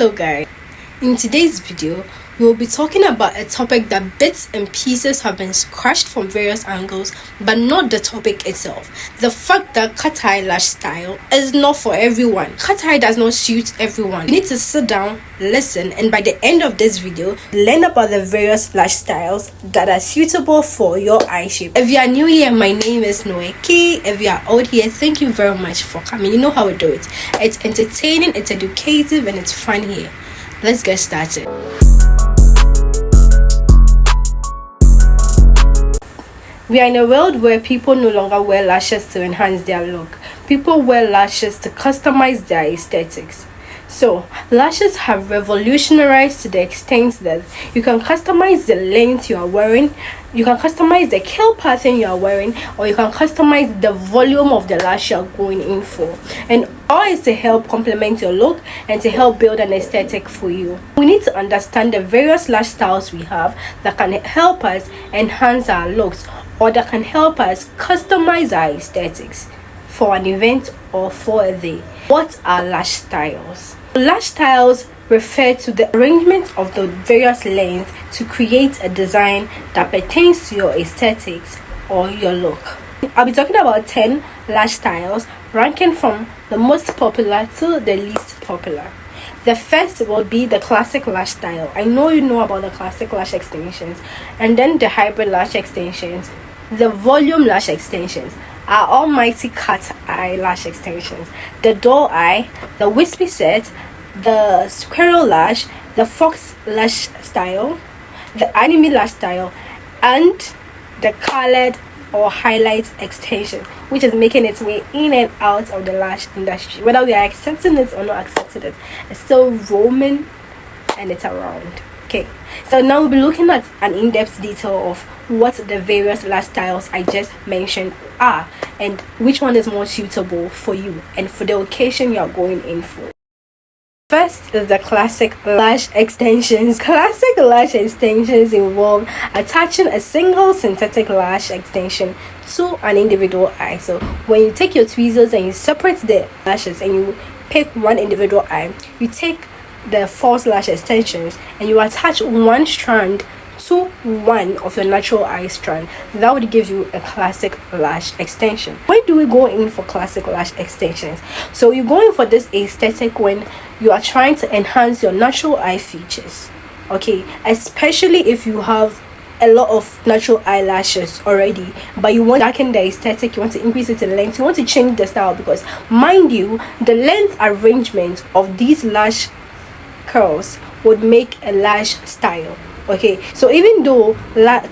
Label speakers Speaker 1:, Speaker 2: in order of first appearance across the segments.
Speaker 1: Hello guys, in today's video we will be talking about a topic that bits and pieces have been scratched from various angles, but not the topic itself. The fact that cat eye lash style is not for everyone. Cat eye does not suit everyone. You need to sit down, listen, and by the end of this video learn about the various lash styles that are suitable for your eye shape. If you are new here, my name is Noeki. If you are old here, thank you very much for coming. You know how we do it. It's entertaining, it's educative, and it's fun here. Let's get started. We are in a world where people no longer wear lashes to enhance their look. People wear lashes to customize their aesthetics. So, lashes have revolutionized to the extent that you can customize the length you are wearing, you can customize the curl pattern you are wearing, or you can customize the volume of the lash you are going in for. And all is to help complement your look and to help build an aesthetic for you. We need to understand the various lash styles we have that can help us enhance our looks or that can help us customize our aesthetics for an event or for a day. What are lash styles? Lash styles refer to the arrangement of the various lengths to create a design that pertains to your aesthetics or your look. I'll be talking about 10 lash styles, ranking from the most popular to the least popular. The first will be the classic lash style. I know you know about the classic lash extensions, and then the hybrid lash extensions, the volume lash extensions, our almighty cat eye lash extensions, the doll eye, the wispy set, the squirrel lash, the fox lash style, the anime lash style, and the colored or highlight extension, which is making its way in and out of the lash industry. Whether we are accepting it or not accepting it, it's still roaming and it's around. Okay, so now we'll be looking at an in-depth detail of what the various lash styles I just mentioned are and which one is more suitable for you and for the occasion you are going in for. First is the classic lash extensions. Classic lash extensions involve attaching a single synthetic lash extension to an individual eye. So when you take your tweezers and you separate the lashes and you pick one individual eye, you take the false lash extensions and you attach one strand to one of your natural eye strand. That would give you a classic lash extension. When do we go in for classic lash extensions? So you're going for this aesthetic when you are trying to enhance your natural eye features, okay, especially if you have a lot of natural eyelashes already, but you want to darken the aesthetic, you want to increase it in length, you want to change the style, because mind you, the length arrangement of these lash curls would make a lash style. Okay, so even though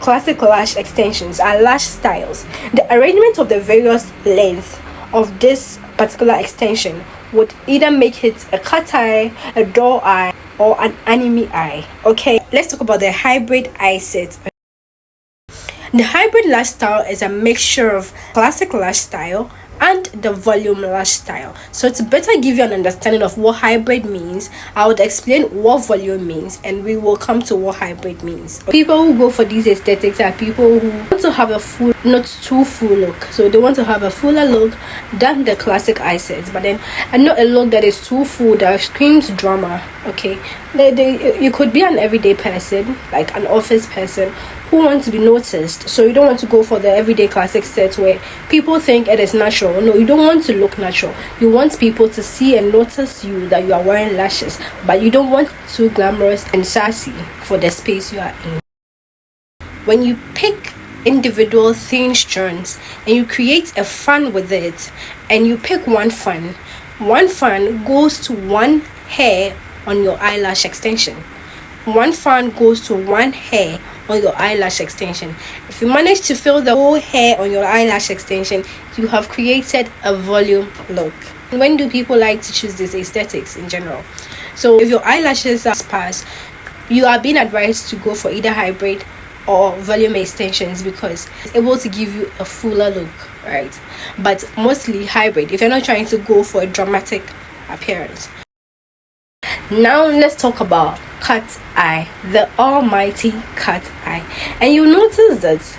Speaker 1: classic lash extensions are lash styles, the arrangement of the various lengths of this particular extension would either make it a cat eye, a doll eye, or an anime eye. Okay, let's talk about the hybrid eye set. The hybrid lash style is a mixture of classic lash style and the volume lash style. So to better give you an understanding of what hybrid means, I would explain what volume means and we will come to what hybrid means. People who go for these aesthetics are people who want to have a full, not too full look. So they want to have a fuller look than the classic eye sets, but then and not a look that is too full that screams drama. Okay, you could be an everyday person, like an office person who wants to be noticed. So you don't want to go for the everyday classic set where people think it is natural. No, you don't want to look natural. You want people to see and notice you that you are wearing lashes, but you don't want too glamorous and sassy for the space you are in. When you pick individual thin strands and you create a fan with it, and you pick one fan goes to one hair on your eyelash extension. One fan goes to one hair on your eyelash extension. If you manage to fill the whole hair on your eyelash extension, you have created a volume look. When do people like to choose these aesthetics in general? So if your eyelashes are sparse, you are being advised to go for either hybrid or volume extensions because it's able to give you a fuller look, right? But mostly hybrid if you're not trying to go for a dramatic appearance. Now let's talk about cat eye, the almighty cat eye. And you notice that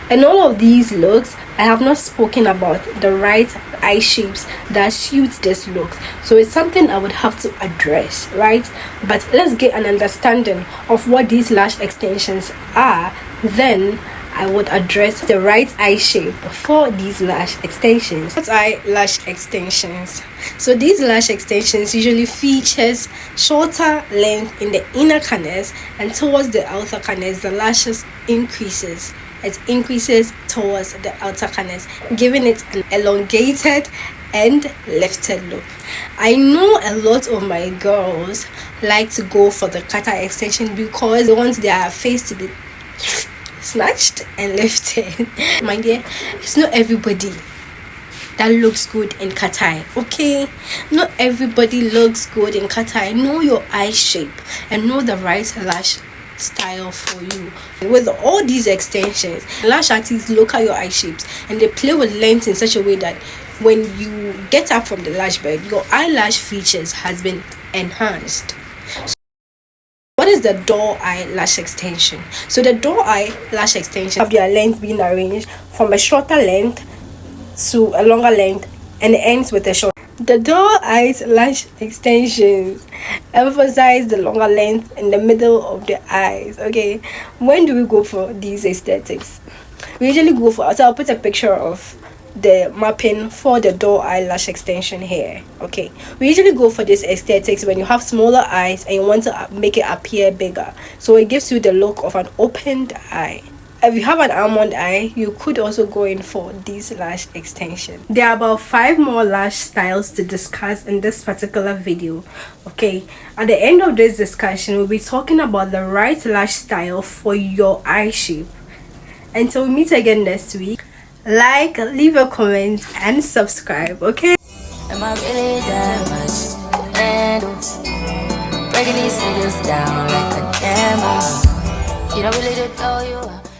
Speaker 1: in all of these looks, I have not spoken about the right eye shapes that suits this look. So it's something I would have to address, right? But let's get an understanding of what these lash extensions are. Then I would address the right eye shape for these lash extensions. What are lash extensions? So these lash extensions usually features shorter length in the inner corners, and towards the outer corners the lashes increases. It increases towards the outer corners, giving it an elongated and lifted look. I know a lot of my girls like to go for the cat eye extension because they want their face to be snatched and lifted. My dear, it's not everybody that looks good in cat eye, okay? Not everybody looks good in cat eye. Know your eye shape and know the right lash style for you. With all these extensions, lash artists look at your eye shapes and they play with length in such a way that when you get up from the lash bed, your eyelash features has been enhanced. So what is the door eye lash extension? So the door eye lash extension have their length being arranged from a shorter length to a longer length, and it ends with a short. The door eyes lash extensions emphasize the longer length in the middle of the eyes. Okay, when do we go for these aesthetics? We usually go for, so I'll put a picture of the mapping for the door eyelash extension here. Okay, we usually go for this aesthetics when you have smaller eyes and you want to make it appear bigger, so it gives you the look of an opened eye. If you have an almond eye, you could also go in for these lash extensions. There are about 5 more lash styles to discuss in this particular video. Okay, at the end of this discussion, we'll be talking about the right lash style for your eye shape. Until we meet again next week, like, leave a comment and subscribe. Okay,
Speaker 2: am I really that much to handle? Breaking these niggas down like a demo. You don't really know you